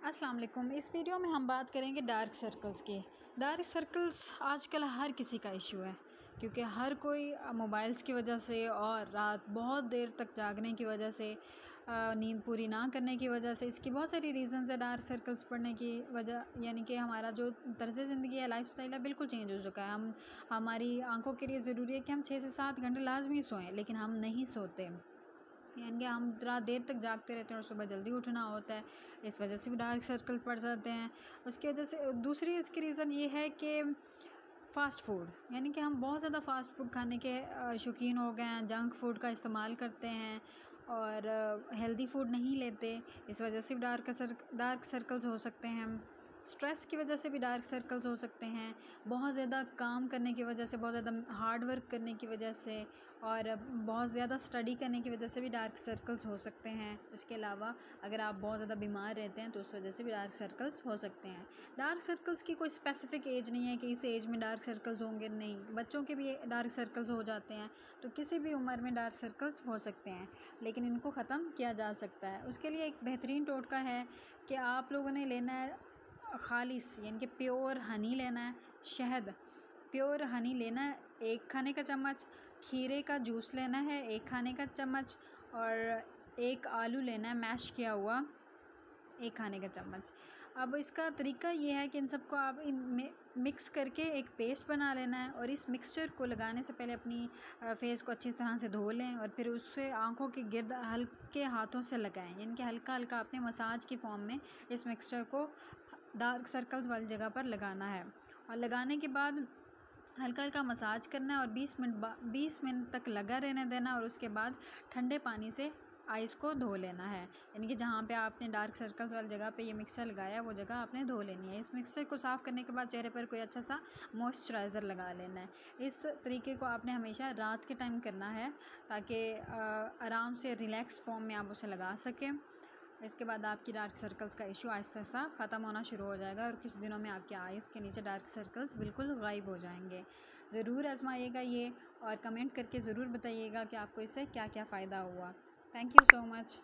अस्सलाम वालेकुम। इस वीडियो में हम बात करेंगे डार्क सर्कल्स की। डार्क सर्कल्स आजकल हर किसी का इशू है, क्योंकि हर कोई मोबाइल्स की वजह से और रात बहुत देर तक जागने की वजह से, नींद पूरी ना करने की वजह से, इसकी बहुत सारी रीज़न्स है। डार्क सर्कल्स पड़ने की वजह यानी कि हमारा जो तर्ज़ ज़िंदगी है, लाइफस्टाइल है, बिल्कुल चेंज हो चुका है। हमारी आंखों के लिए ज़रूरी है कि हम 6 से 7 घंटे लाजमी सोएं, लेकिन हम नहीं सोते। यानी कि हम रात देर तक जागते रहते हैं और सुबह जल्दी उठना होता है। इस वजह से भी डार्क सर्कल पड़ जाते हैं। उसकी वजह से दूसरी इसकी रीज़न ये है कि फ़ास्ट फूड, यानी कि हम बहुत ज़्यादा फ़ास्ट फूड खाने के शौकीन हो गए हैं। जंक फूड का इस्तेमाल करते हैं और हेल्दी फूड नहीं लेते। इस वजह से भी डार्क सर्कल्स हो सकते हैं। स्ट्रेस की वजह से भी डार्क सर्कल्स हो सकते हैं। बहुत ज़्यादा काम करने की वजह से, बहुत ज़्यादा हार्ड वर्क करने की वजह से और बहुत ज़्यादा स्टडी करने की वजह से भी डार्क सर्कल्स हो सकते हैं। उसके अलावा अगर आप बहुत ज़्यादा बीमार रहते हैं तो उस वजह से भी डार्क सर्कल्स हो सकते हैं। डार्क सर्कल्स की कोई स्पेसिफ़िक एज नहीं है कि इस एज में डार्क सर्कल्स होंगे, नहीं। बच्चों के भी डार्क सर्कल्स हो जाते हैं, तो किसी भी उम्र में डार्क सर्कल्स हो सकते हैं, लेकिन इनको ख़त्म किया जा सकता है। उसके लिए एक बेहतरीन टोटका है कि आप लोगों ने लेना है खालिस, यानी कि प्योर हनी लेना है। शहद, प्योर हनी लेना है 1 खाने का चम्मच। खीरे का जूस लेना है 1 खाने का चम्मच। और 1 आलू लेना है मैश किया हुआ 1 खाने का चम्मच। अब इसका तरीका ये है कि इन सबको आप मिक्स करके एक पेस्ट बना लेना है, और इस मिक्सचर को लगाने से पहले अपनी फेस को अच्छी तरह से धो लें और फिर उससे आंखों के गिर्द हल्के हाथों से लगाएं, यानी कि हल्का हल्का अपने मसाज की फॉर्म में इस मिक्सचर को डार्क सर्कल्स वाली जगह पर लगाना है। और लगाने के बाद हल्का हल्का मसाज करना है और 20 मिनट तक लगा रहने देना, और उसके बाद ठंडे पानी से आइस को धो लेना है। यानी कि जहाँ पे आपने डार्क सर्कल्स वाली जगह पे ये मिक्सचर लगाया वो जगह आपने धो लेनी है। इस मिक्सचर को साफ़ करने के बाद चेहरे पर कोई अच्छा सा मॉइस्चराइज़र लगा लेना है। इस तरीके को आपने हमेशा रात के टाइम करना है, ताकि आराम से रिलैक्स फॉर्म में आप उसे लगा सकें। इसके बाद आपकी डार्क सर्कल्स का इशू आहिस्ता आहिस्ता ख़त्म होना शुरू हो जाएगा और कुछ दिनों में आपके आइज़ के नीचे डार्क सर्कल्स बिल्कुल गायब हो जाएंगे। ज़रूर आजमाइएगा ये, और कमेंट करके ज़रूर बताइएगा कि आपको इससे क्या क्या फ़ायदा हुआ। Thank you so much.